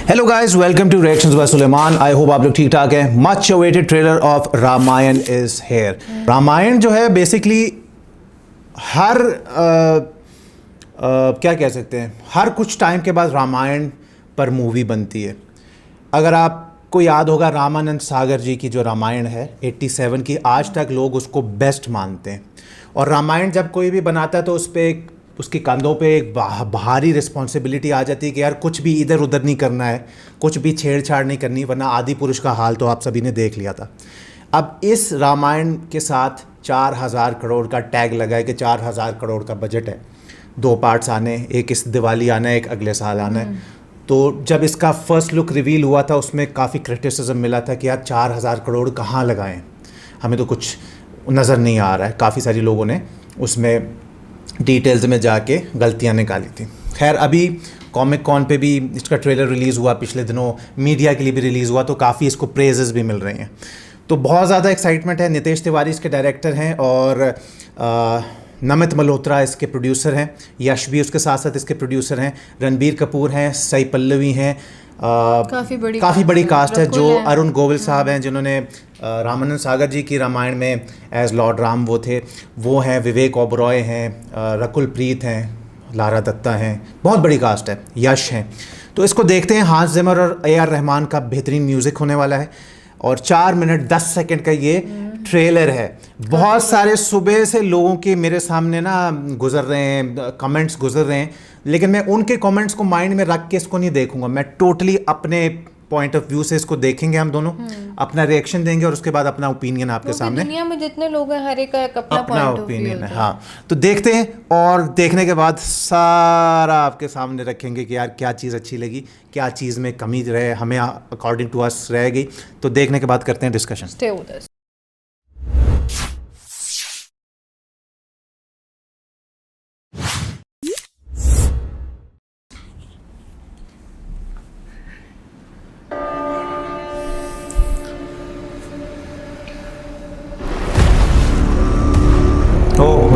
Hello guys, welcome to reactions by Suleman. I hope आप लोग ठीक ठाक हैं। Much awaited trailer of Ramayan is here. Ramayan जो है बेसिकली हर क्या कह सकते हैं, हर कुछ टाइम के बाद रामायण पर मूवी बनती है। अगर आपको याद होगा रामानंद सागर जी की जो रामायण है 87 की, आज तक लोग उसको बेस्ट मानते हैं। और रामायण जब कोई भी बनाता है तो उस पर उसके कंधों पे एक भारी रिस्पॉन्सिबिलिटी आ जाती है कि यार कुछ भी इधर उधर नहीं करना है, कुछ भी छेड़छाड़ नहीं करनी, वरना आदि पुरुष का हाल तो आप सभी ने देख लिया था। अब इस रामायण के साथ 4000 करोड़ का टैग लगा है कि 4000 करोड़ का बजट है, 2 पार्ट्स आने, एक इस दिवाली आना है, एक अगले साल आना है। तो जब इसका फर्स्ट लुक रिवील हुआ था उसमें काफ़ी क्रिटिसिज्म मिला था कि यार 4000 करोड़ कहाँ लगाएं, हमें तो कुछ नज़र नहीं आ रहा है। काफ़ी सारी लोगों ने उसमें डिटेल्स में जाके गलतियां निकाली थी। खैर अभी कॉमिक कॉन पे भी इसका ट्रेलर रिलीज़ हुआ, पिछले दिनों मीडिया के लिए भी रिलीज़ हुआ, तो काफ़ी इसको प्रेजेस भी मिल रही हैं। तो बहुत ज़्यादा एक्साइटमेंट है। नितेश तिवारी इसके डायरेक्टर हैं और नमित मल्होत्रा इसके प्रोड्यूसर हैं, यश भी उसके साथ साथ इसके प्रोड्यूसर हैं, रणबीर कपूर हैं, सई पल्लवी हैं, काफ़ी बड़ी कास्ट है। जो अरुण गोविल साहब हैं जिन्होंने रामानंद सागर जी की रामायण में एज लॉर्ड राम वो हैं, विवेक ओबरॉय हैं, रकुल प्रीत हैं, लारा दत्ता हैं, बहुत बड़ी कास्ट है, यश हैं। तो इसको देखते हैं। हांस जिमर और AR रहमान का बेहतरीन म्यूज़िक होने वाला है और 4 मिनट 10 सेकंड का ये ट्रेलर है। बहुत सारे सुबह से लोगों के मेरे सामने ना गुजर रहे हैं, कमेंट्स गुजर रहे हैं, लेकिन मैं उनके कमेंट्स को माइंड में रख के इसको नहीं देखूंगा। मैं टोटली अपने पॉइंट ऑफ व्यू से इसको देखेंगे, हम दोनों अपना रिएक्शन देंगे और उसके बाद अपना ओपिनियन आपके सामने। दुनिया में जितने लोग हैं हर एक का अपना ओपिनियन है। हाँ, तो देखते हैं और देखने के बाद सारा आपके सामने रखेंगे कि यार क्या चीज़ अच्छी लगी, क्या चीज़ में कमी रहे, हमें अकॉर्डिंग टू अस रह गई। तो देखने के बाद करते हैं discussion. Stay with us.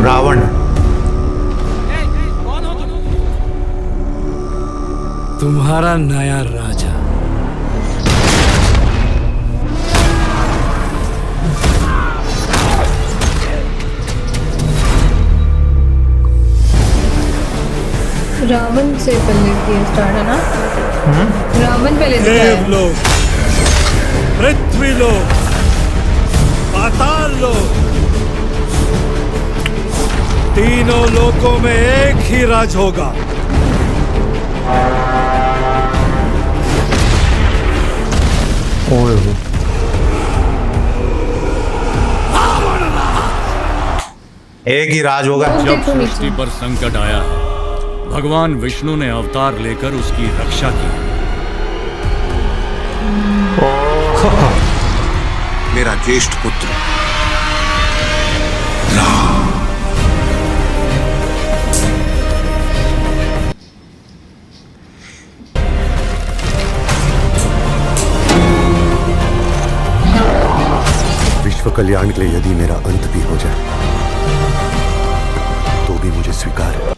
Ravan, तुम्हारा नया राजा। रावण से पहले किया स्टार्ट है ना? रावण पहले देवलोक, पृथ्वीलोक, पाताल लोक, तीनों लोकों में एक ही राज होगा। एक ही राज होगा। जब सृष्टि पर संकट आया है, भगवान विष्णु ने अवतार लेकर उसकी रक्षा की। मेरा ज्येष्ठ पुत्र विश्व कल्याण के लिए यदि मेरा अंत भी हो जाए तो भी मुझे स्वीकार है।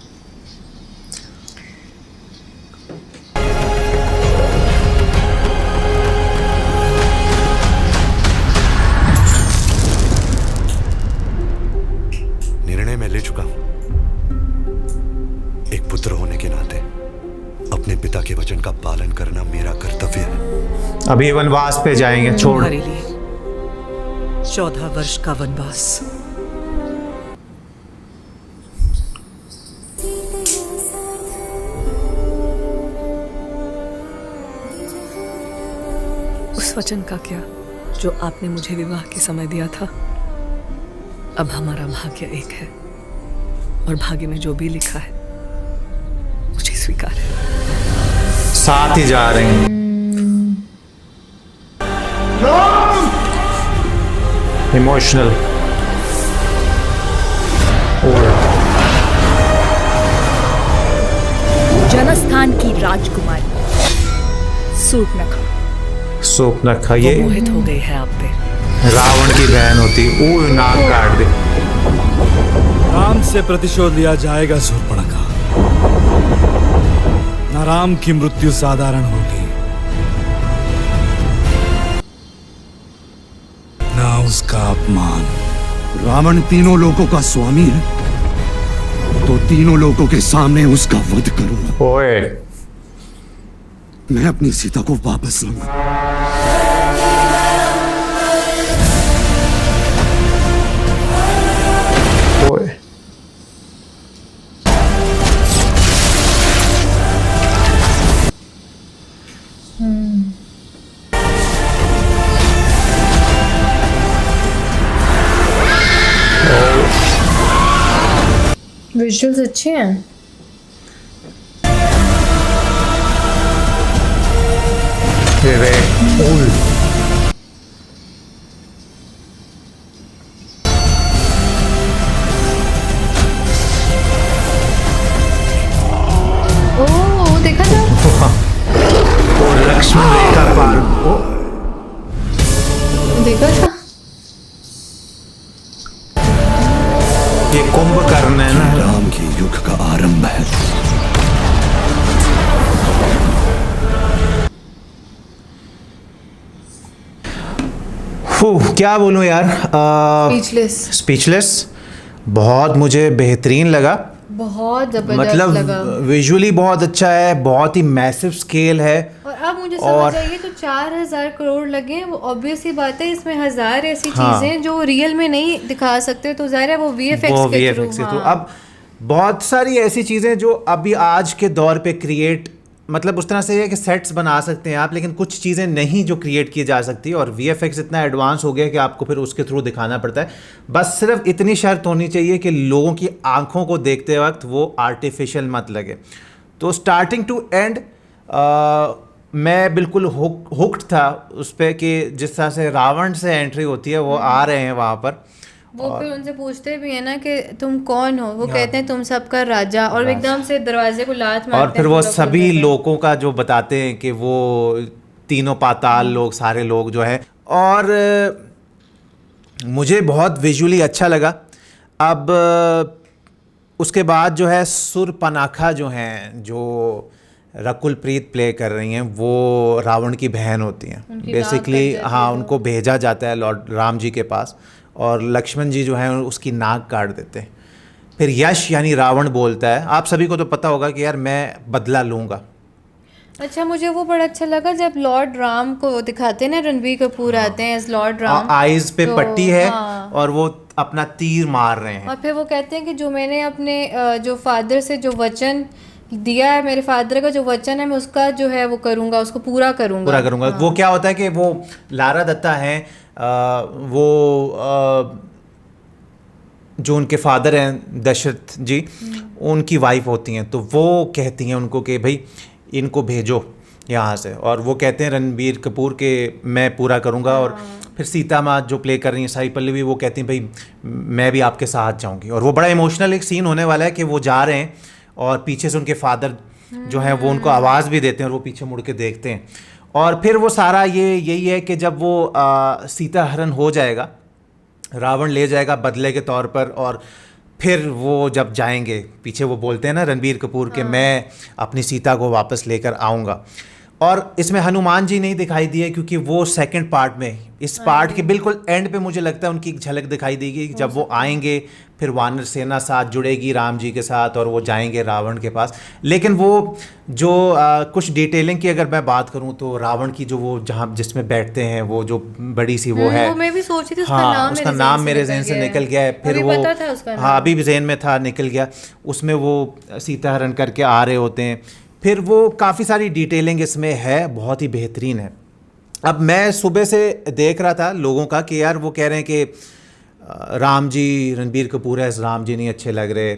निर्णय मैं ले चुका हूं। एक पुत्र होने के नाते अपने पिता के वचन का पालन करना मेरा कर्तव्य है। अभी वनवास पे जाएंगे, छोड़। 14 वर्ष का वनवास। उस वचन का क्या जो आपने मुझे विवाह के समय दिया था। अब हमारा भाग्य एक है और भाग्य में जो भी लिखा है मुझे स्वीकार है। साथ ही जा रहे हैं। इमोशनल। जनस्थान की राजकुमारी सूर्पनखा ये मोहित हो गई है आप पे। रावण की बहन होती। ओ नाक काट दे। राम से प्रतिशोध लिया जाएगा शूर्पणखा। न राम की मृत्यु साधारण होगी रावण तीनों लोगों का स्वामी है तो तीनों लोगों के सामने उसका वध करूंगा। ओए मैं अपनी सीता को वापस लाऊंगा। ओए विजुअल्स अच्छे हैं। ओह देखा था, लक्ष्मण रेखा पार। देखा था। ये कुंभकर्ण है ना। राम के युग का आरंभ है। क्या बोलूं यार, स्पीचलेस, स्पीचलेस। बहुत मुझे बेहतरीन लगा, बहुत जबरदस्त मतलब लगा। विजुअली बहुत अच्छा है, बहुत ही मैसिव स्केल है। और अब मुझे और- समझ आइए तो 4000 करोड़ लगे हैं, वो ऑब्वियस सी बात है। इसमें हजार ऐसी हाँ। चीजें जो रियल में नहीं दिखा सकते, तो जाहिर है वो वो वीएफएक्स के थ्रू। VFX के थ्रू। अब बहुत सारी ऐसी चीज़ें जो अभी आज के दौर पे क्रिएट, मतलब उस तरह से है कि सेट्स बना सकते हैं आप, लेकिन कुछ चीज़ें नहीं जो क्रिएट की जा सकती, और VFX इतना एडवांस हो गया कि आपको फिर उसके थ्रू दिखाना पड़ता है। बस सिर्फ इतनी शर्त होनी चाहिए कि लोगों की आंखों को देखते वक्त वो आर्टिफिशियल मत लगे। तो स्टार्टिंग टू एंड मैं बिल्कुल हुक्ड था उस पर कि जिस तरह से रावण से एंट्री होती है, वो आ रहे हैं वहाँ पर। वो फिर उनसे पूछते भी है ना कि तुम कौन हो, वो कहते हैं तुम सबका राजा, और एकदम से दरवाजे को लात मारते और हैं। फिर वो पूरा खोल सभी देते हैं। लोगों का जो बताते हैं कि वो तीनों पाताल लोग, सारे लोग जो है, और मुझे बहुत विजुअली अच्छा लगा। अब उसके बाद जो है सुरपनाखा जो हैं, जो रकुल प्रीत प्ले कर रही हैं, वो रावण की बहन होती हैं उनकी बेसिकली। नाक कट जाती हाँ, है। उनको भेजा जाता है लॉर्ड राम जी के पास, और लक्ष्मण जी जो हैं उसकी नाक काट देते हैं। फिर यश यानी रावण बोलता है, आप सभी को तो पता होगा कि यार मैं बदला लूँगा। अच्छा, मुझे वो बड़ा अच्छा लगा जब लॉर्ड राम को दिखाते हैं ना, रणबीर कपूर आते हैं एज लॉर्ड राम, आईज पे तो, पट्टी है, हाँ। और वो अपना तीर मार रहे हैं। और फिर वो कहते हैं कि जो मैंने अपने जो फादर से जो वचन दिया है, मेरे फादर का जो वचन है, मैं उसका जो है वो करूंगा, उसको पूरा करूंगा। पूरा करूंगा। हाँ। वो क्या होता है कि वो लारा दत्ता हैं, वो जो उनके फादर हैं दशरथ जी, उनकी वाइफ होती हैं, तो वो कहती हैं उनको कि भाई इनको भेजो यहाँ से, और वो कहते हैं रणबीर कपूर के मैं पूरा करूँगा। और फिर सीता माँ जो प्ले कर रही हैं साई पल्लवी, वो कहती हैं भाई मैं भी आपके साथ जाऊँगी। और वो बड़ा इमोशनल एक सीन होने वाला है कि वो जा रहे हैं और पीछे से उनके फादर जो हैं वो उनको आवाज़ भी देते हैं, और वो पीछे मुड़ के देखते हैं। और फिर वो सारा यही है कि जब वो सीता हरण हो जाएगा, रावण ले जाएगा बदले के तौर पर, और फिर वो जब जाएंगे पीछे, वो बोलते हैं ना रणबीर कपूर के मैं अपनी सीता को वापस लेकर आऊँगा। और इसमें हनुमान जी नहीं दिखाई दिए क्योंकि वो सेकंड पार्ट में, इस पार्ट के बिल्कुल एंड पे मुझे लगता है उनकी एक झलक दिखाई देगी जब वो आएंगे, फिर वानर सेना साथ जुड़ेगी राम जी के साथ, और वो जाएंगे रावण के पास। लेकिन वो जो कुछ डिटेलिंग की अगर मैं बात करूं तो रावण की जो वो जहाँ जिसमें बैठते हैं, वो जो बड़ी सी वो है, वो मैं भी सोच रही थी, उसका हाँ नाम उसका नाम मेरे जहन से निकल गया है। फिर अभी वो पता था उसका हाँ नाम। अभी भी जहन में था, निकल गया। उसमें वो सीता हरण करके आ रहे होते हैं, फिर वो काफ़ी सारी डिटेलिंग इसमें है, बहुत ही बेहतरीन है। अब मैं सुबह से देख रहा था लोगों का कि यार वो कह रहे हैं कि राम जी, रणबीर कपूर है, राम जी नहीं अच्छे लग रहे,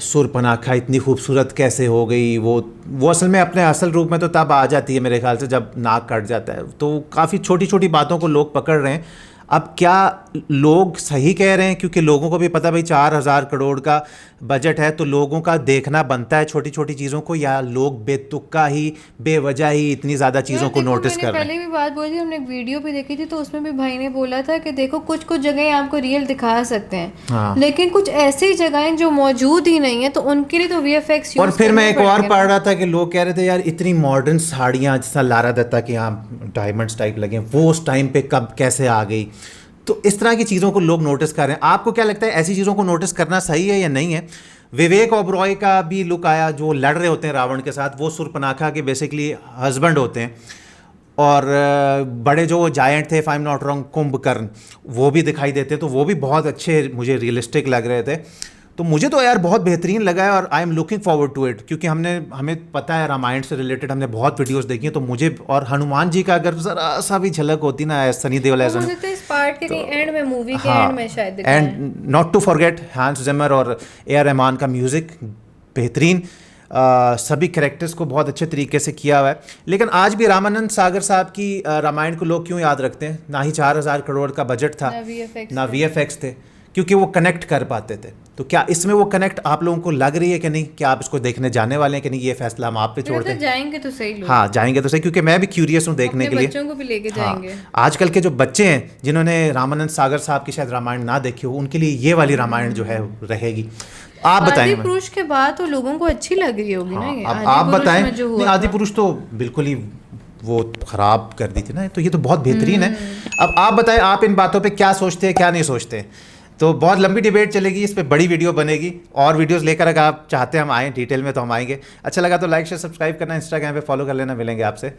सुरपनाखा इतनी खूबसूरत कैसे हो गई। वो असल में अपने असल रूप में तो तब आ जाती है मेरे ख्याल से जब नाक कट जाता है। तो काफ़ी छोटी छोटी बातों को लोग पकड़ रहे हैं। अब क्या लोग सही कह रहे हैं, क्योंकि लोगों को भी पता भाई 4000 करोड़ का बजट है, तो लोगों का देखना बनता है छोटी छोटी चीज़ों को, या लोग बेतुक्का ही बेवजह ही इतनी ज़्यादा चीज़ों को नोटिस कर रहे हैं। पहले भी बात बोली थी, हमने एक वीडियो भी देखी थी, तो उसमें भी भाई ने बोला था कि देखो कुछ कुछ जगह आपको रियल दिखा सकते हैं, हाँ। लेकिन कुछ ऐसी जगहें जो मौजूद ही नहीं है, तो उनके लिए तो VFX और यूज फिर मैं एक करने और पड़ेंगे। पढ़ रहा था कि लोग कह रहे थे यार इतनी मॉडर्न साड़ियाँ जैसा लारा दत्ता के यहाँ डायमंड्स टाइप लगे, वो उस टाइम पे कब कैसे आ गई। तो इस तरह की चीज़ों को लोग नोटिस कर रहे हैं। आपको क्या लगता है ऐसी चीज़ों को नोटिस करना सही है या नहीं है? विवेक ओबरॉय का भी लुक आया, जो लड़ रहे होते हैं रावण के साथ, वो सुर्पनाखा के बेसिकली हस्बैंड होते हैं। और बड़े जो जायंट थे, if I am not wrong, Kumbhakarna, वो भी दिखाई देते हैं, तो वो भी बहुत अच्छे मुझे रियलिस्टिक लग रहे थे। तो मुझे तो यार बहुत बेहतरीन लगा है और I am looking forward to it, क्योंकि हमें पता है रामायण से रिलेटेड हमने बहुत वीडियोस देखी हैं। तो मुझे और हनुमान जी का अगर ज़रा सा भी झलक होती ना, सनी देओल तो मुझे तो इस पार्ट के कहीं एंड में, मूवी के हाँ, एंड में शायद दिखाया है। And not to forget Hans Zimmer और ए.आर. रहमान का म्यूज़िक बेहतरीन। सभी कैरेक्टर्स को बहुत अच्छे तरीके से किया हुआ है। लेकिन आज भी रामानंद सागर साहब की रामायण को लोग क्यों याद रखते हैं? ना ही 4000 करोड़ का बजट था, ना VFX थे, क्योंकि वो कनेक्ट कर पाते थे। तो क्या इसमें वो कनेक्ट आप लोगों को लग रही है कि नहीं? क्या आप इसको देखने जाने वाले हैं कि नहीं? ये फैसला हम आप पे छोड़ते हैं। जाएंगे तो सही लोग। हाँ, जाएंगे तो सही, क्योंकि मैं भी क्यूरियस हूँ देखने के लिए। बच्चों को भी लेके जाएंगे। आजकल के जो बच्चे हैं जिन्होंने रामानंद सागर साहब की शायद रामायण ना देखी हो, उनके लिए ये वाली रामायण जो है रहेगी। आप बताएं। आदि पुरुष के बाद तो लोगों को अच्छी लग रही होगी ना ये। अब आप बताएं। नहीं, आदि पुरुष तो बिल्कुल ही वो खराब कर दी थी ना, तो ये तो बहुत बेहतरीन है। अब आप बताएं, आप इन बातों पे क्या सोचते हैं, क्या नहीं सोचते? तो बहुत लंबी डिबेट चलेगी, इस पे बड़ी वीडियो बनेगी, और वीडियोस लेकर अगर आप चाहते हैं हम आएँ डिटेल में तो हम आएंगे। अच्छा लगा तो लाइक शेयर सब्सक्राइब करना, इंस्टाग्राम पे फॉलो कर लेना। मिलेंगे आपसे